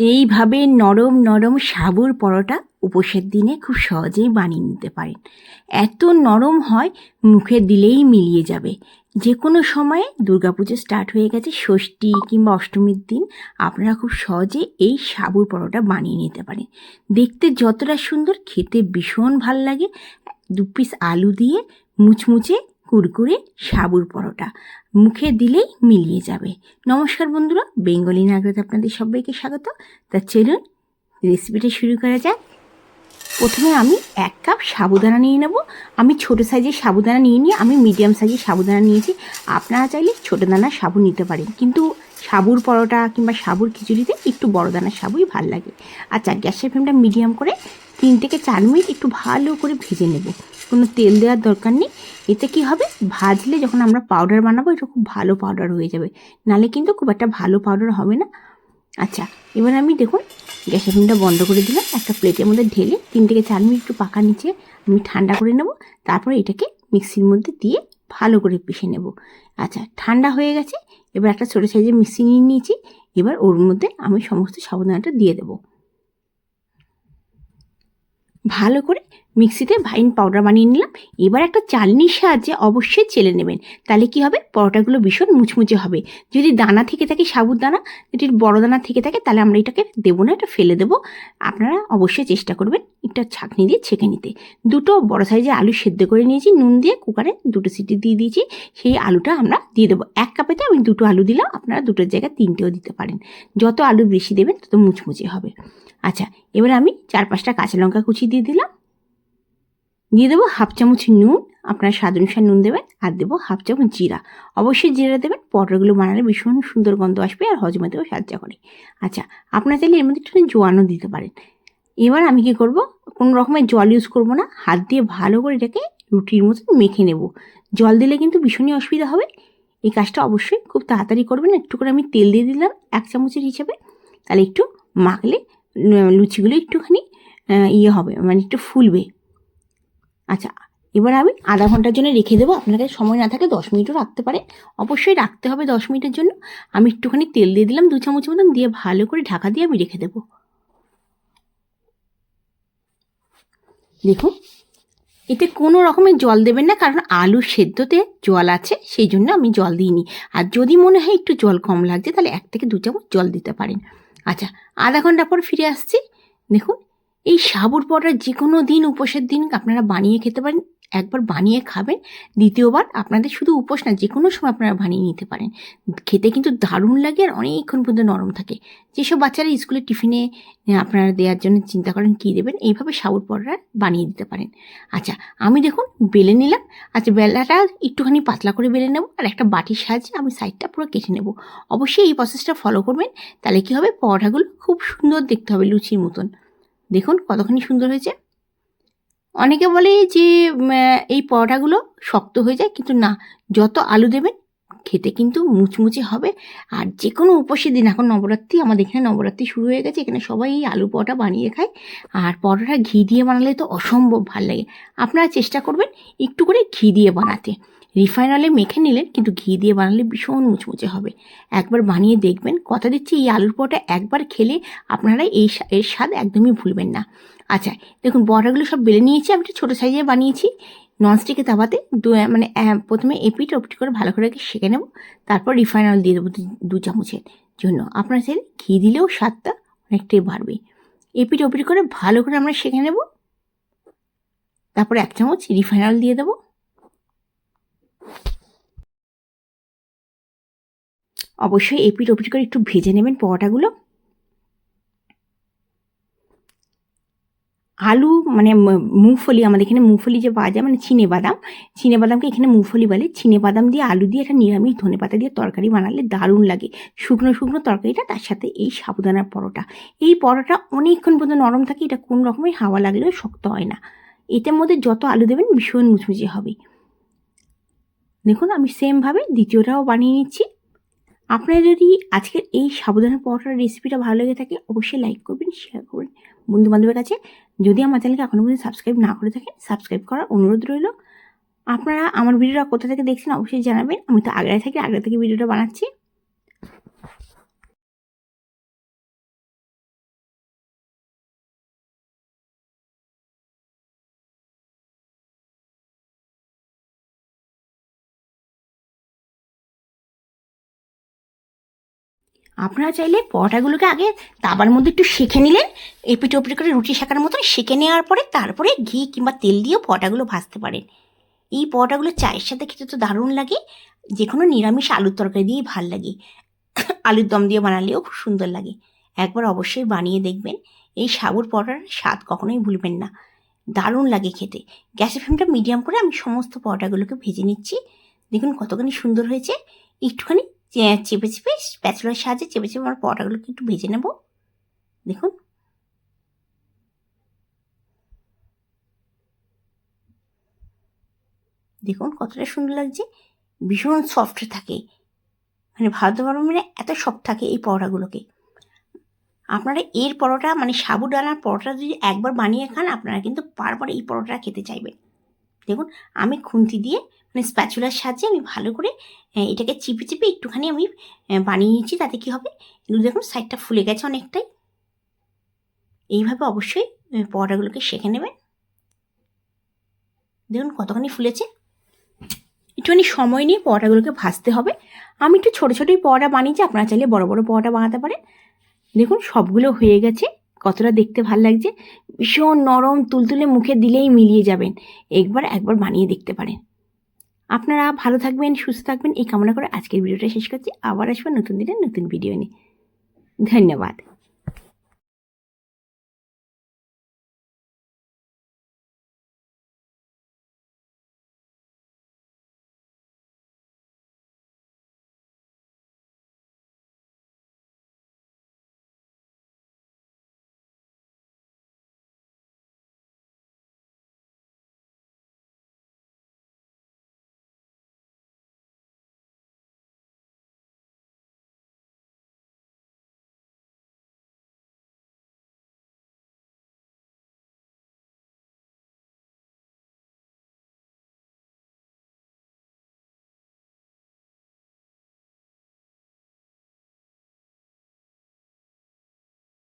এইভাবে নরম নরম সাবুর পরোটা উপোসের দিনে খুব সহজেই বানিয়ে নিতে পারেন। এত নরম হয় মুখে দিলেই মিলিয়ে যাবে। যে কোনো সময়ে দুর্গাপুজো স্টার্ট হয়ে গেছে, ষষ্ঠী কিংবা অষ্টমীর দিন আপনারা খুব সহজে এই সাবুর পরোটা বানিয়ে নিতে পারেন। দেখতে যতটা সুন্দর, খেতে ভীষণ ভাল লাগে। 2 পিস আলু দিয়ে মুচমুচে কুরকুরে সাবুর পরোটা মুখে দিলেই মিলিয়ে যাবে। নমস্কার বন্ধুরা, বেঙ্গলি নাগরাতে আপনাদের সবাইকে স্বাগত। তা চলুন রেসিপিটা শুরু করা যাক। প্রথমে আমি 1 কাপ সাবুদানা নিয়ে নেব। আমি ছোটো সাইজের সাবুদানা নিয়ে আমি মিডিয়াম সাইজের সাবুদানা নিয়েছি। আপনারা চাইলে ছোটো দানার সাবু নিতে পারেন, কিন্তু সাবুর পরোটা কিংবা সাবুর খিচুড়িতে একটু বড় দানার সাবুই ভাল লাগে। আচ্ছা, গ্যাসের ফ্লেমটা মিডিয়াম করে 3 থেকে 4 মিনিট একটু ভালো করে ভেজে নেব। কোনো তেল দেওয়ার দরকার নেই। এতে কি হবে, ভাজলে যখন আমরা পাউডার বানাবো এটা খুব ভালো পাউডার হয়ে যাবে, নালে কিন্তু খুব একটা ভালো পাউডার হবে না। আচ্ছা, এবার আমি দেখুন গ্যাসের ফ্লেমটা বন্ধ করে দিলাম। একটা প্লেটের মধ্যে ঢেলে 3 থেকে 4 মিনিট একটু পাকা নিচে আমি ঠান্ডা করে নেব। তারপরে এটাকে মিক্সির মধ্যে দিয়ে ভালো করে পিষে নেব। আচ্ছা, ঠান্ডা হয়ে গেছে। এবার একটা ছোটো সাইজের মিক্সি নিয়ে নিয়েছি। এবার ওর মধ্যে আমি সমস্ত সাবুদানাটা দিয়ে দেবো। ভালো করে মিক্সিতে ফাইন পাউডার বানিয়ে নিলাম। এবার একটা চালনির সাহায্যে অবশ্যই চেলে নেবেন, তাহলে কি হবে, পরোটাগুলো ভীষণ মুচমুচে হবে। যদি দানা থেকে থাকে সাবুর দানা, যদি বড় দানা থেকে থাকে, তাহলে আমরা এটাকে দেবো না, এটা ফেলে দেবো। আপনারা অবশ্যই চেষ্টা করবেন একটা ছাঁকনি দিয়ে ছেঁকে নিতে। 2টো বড় সাইজের আলু সেদ্ধ করে নিয়েছি, নুন দিয়ে কুকারে 2টো সিটি দিয়ে দিয়েছি। সেই আলুটা আমরা দিয়ে দেবো। 1 কাপেতে আমি 2টো আলু দিলাম, আপনারা 2টোর জায়গায় 3টেও দিতে পারেন। যত আলু বেশি দেবেন তত মুচমুচে হবে। আচ্ছা, এবার আমি 4-5টা কাঁচা লঙ্কা কুচি দিয়ে দিলাম। দিয়ে দেবো 1/2 চামচ নুন, আপনারা স্বাদ অনুসারে নুন দেবেন। আর দেবো 1/2 চামচ জিরা। অবশ্যই জিরা দেবেন, পরোটাগুলো বানালে ভীষণ সুন্দর গন্ধ আসবে আর হজমেতেও সাহায্য করে। আচ্ছা, আপনারা চাইলে এর মধ্যে একটু জোয়ানও দিতে পারেন। এবার আমি কী করব, কোনো রকমের জল ইউজ করব না, হাত দিয়ে ভালো করে এটাকে রুটির মতন মেখে নেব। জল দিলে কিন্তু ভীষণই অসুবিধা হবে। এই কাজটা অবশ্যই খুব তাড়াতাড়ি করবেন। একটু করে আমি তেল দিয়ে দিলাম 1 চামচের হিসাবে, তাহলে একটু মাখলে লুচিগুলো একটুখানি হবে, মানে একটু ফুলবে। আচ্ছা, এবার আমি আধা ঘন্টার জন্য রেখে দেবো। আপনার কাছে সময় না থাকে 10 মিনিটও রাখতে পারে, অবশ্যই রাখতে হবে 10 মিনিটের জন্য। আমি একটুখানি তেল দিয়ে দিলাম 2 চামচ মতন, দিয়ে ভালো করে ঢাকা দিয়ে আমি রেখে দেবো। দেখুন, এতে কোনো রকমের জল দেবেন না, কারণ আলুর সেদ্ধতে জল আছে, সেই জন্য আমি জল দিইনি। আর যদি মনে হয় একটু জল কম লাগছে, তাহলে 1 থেকে 2 চামচ জল দিতে পারেন। আচ্ছা, আধা ঘন্টা পর ফিরে আসছি। দেখুন, এই সাবুর পরোটা যে কোনো দিন, উপোসের দিন আপনারা বানিয়ে খেতে পারেন। একবার বানিয়ে খাবেন, দ্বিতীয়বার আপনাদের শুধু উপোস না, যে কোনো সময় আপনারা বানিয়ে নিতে পারেন। খেতে কিন্তু দারুণ লাগে আর অনেকক্ষণ পর্যন্ত নরম থাকে। যেসব বাচ্চারা স্কুলে টিফিনে আপনারা দেওয়ার জন্য চিন্তা করেন কী দেবেন, এইভাবে সাবুর পরোটা বানিয়ে দিতে পারেন। আচ্ছা, আমি দেখুন বেলে নিলাম। আচ্ছা, বেলাটা একটুখানি পাতলা করে বেলে নেব, আর একটা বাটির সাহায্যে আমি সাইডটা পুরো কেটে নেব। অবশ্যই এই প্রসেসটা ফলো করবেন, তাহলে কী হবে, পরোটাগুলো খুব সুন্দর দেখতে হবে, লুচির মতন। দেখুন কতখানি সুন্দর হয়েছে। অনেকে বলে যে এই পরোটাগুলো শক্ত হয়ে যায়, কিন্তু না, যত আলু দেবেন খেতে কিন্তু মুচমুচে হবে। আর যে কোনো উপোসের দিন, এখন নবরাত্রি, আমাদের এখানে নবরাত্রি শুরু হয়ে গেছে, এখানে সবাই এই আলু পরোটা বানিয়ে খায়। আর পরোটা ঘি দিয়ে বানালে তো অসম্ভব ভাল লাগে। আপনারা চেষ্টা করবেন একটু করে ঘি দিয়ে বানাতে। রিফাইন অয়েলে মেখে নিলেন, কিন্তু ঘি দিয়ে বানালে ভীষণ মুচমুচে হবে। একবার বানিয়ে দেখবেন, কথা দিচ্ছি এই আলুর পরোটা একবার খেলে আপনারা এর স্বাদ একদমই ভুলবেন না। আচ্ছা, দেখুন পরোটাগুলো সব বেলে নিয়েছি। আমি একটা ছোটো সাইজে বানিয়েছি। ননস্টিকের তাওয়াতে মানে প্রথমে এপিট ওপিট করে ভালো করে সেঁকে নেব। তারপর রিফাইন অয়েল দিয়ে দেবো 2 চামচের জন্য। আপনারা চাইলে ঘি দিলেও স্বাদটা অনেকটাই বাড়বে। এপিট ওপিট করে ভালো করে আমরা সেঁকে নেব। তারপরে 1 চামচ রিফাইন অয়েল দিয়ে দেবো। অবশ্যই এপিট ওপিট করে একটু ভেজে নেবেন পরোটাগুলো। আলু মানে মুগফলি, আমাদের এখানে মুগফলি যে পাওয়া যায়, মানে চিনেবাদামকে এখানে মুগফলি বলে। চিনেবাদাম দিয়ে আলু দিয়ে একটা নিরামিষ ধনেপাতা দিয়ে তরকারি বানালে দারুণ লাগে। শুকনো শুকনো তরকারিটা, তার সাথে এই সাবুদানার পরোটা। এই পরোটা অনেকক্ষণ পর্যন্ত নরম থাকে, এটা কোনো রকমের হাওয়া লাগলেও শক্ত হয় না। এটার মধ্যে যত আলু দেবেন ভীষণ মুচমুচে হবে। দেখুন, আমি সেমভাবে দ্বিতীয়টাও বানিয়ে নিচ্ছি। আপনারা যদি আজকের এই সাবুদানা পরোটার রেসিপিটা ভালো লেগে থাকে, অবশ্যই লাইক করবেন, শেয়ার করবেন বন্ধুবান্ধবের কাছে। যদি আমার চ্যানেলকে এখনও পর্যন্ত সাবস্ক্রাইব না করে থাকেন, সাবস্ক্রাইব করার অনুরোধ রইল। আপনারা আমার ভিডিওটা কোথা থেকে দেখছেন অবশ্যই জানাবেন। আমি তো আগ্রা থেকে ভিডিওটা বানাচ্ছি। আপনারা চাইলে পরোটাগুলোকে আগে তাবার মধ্যে একটু সেঁকে নিলেন, এপিট ওপিট করে রুটি সেঁকার মতন সেঁকে নেওয়ার পরে তারপরে ঘি কিংবা তেল দিয়েও পরোটাগুলো ভাজতে পারেন। এই পরোটাগুলো চায়ের সাথে খেতে তো দারুণ লাগে, যে কোনো নিরামিষ আলুর তরকারি দিয়েই ভাল লাগে, আলুর দম দিয়ে বানালেও খুব সুন্দর লাগে। একবার অবশ্যই বানিয়ে দেখবেন, এই সাবুর পরোটার স্বাদ কখনোই ভুলবেন না, দারুণ লাগে খেতে। গ্যাসের ফ্লেমটা মিডিয়াম করে আমি সমস্ত পরোটাগুলোকে ভেজে নিচ্ছি। দেখুন কতখানি সুন্দর হয়েছে। একটুখানি চেপে চেপে স্প্যাচুলার সাহায্যে চেপে চেপে আমার পরোটাগুলোকে একটু ভেজে নেব। দেখুন দেখুন কতটা সুন্দর লাগছে, ভীষণ সফট থাকে, মানে ভারত গরমে এত সফট থাকে এই পরোটাগুলোকে। আপনারা এর পরোটা মানে সাবুদানার পরোটা যদি একবার বানিয়ে খান, আপনারা কিন্তু বারবার এই পরোটা খেতে চাইবেন। দেখুন আমি খুন্তি দিয়ে মানে স্প্যাচুলার সাহায্যে আমি ভালো করে এটাকে চিপে চিপে একটুখানি আমি বানিয়ে নিচ্ছি। তাতে কী হবে, এগুলো দেখুন সাইডটা ফুলে গেছে অনেকটাই। এইভাবে অবশ্যই পরোটাগুলোকে সেঁকে নেবেন। দেখুন কতখানি ফুলেছে। একটুখানি সময় নিয়ে পরোটাগুলোকে ভাজতে হবে। আমি একটু ছোটো ছোটোই পরোটা বানিয়েছি, আপনারা চাইলে বড় বড় পরোটা বানাতে পারেন। দেখুন সবগুলো হয়ে গেছে, কতটা দেখতে ভাল লাগছে, ভীষণ নরম তুলতুলে, মুখে দিলেই মিলিয়ে যাবেন। একবার বানিয়ে দেখতে পারেন। আপনারা ভালো থাকবেন, সুস্থ থাকবেন এই কামনা করে আজকের ভিডিওটা শেষ করছি। আবার আসবেন নতুন দিনে নতুন ভিডিও নিয়ে। ধন্যবাদ।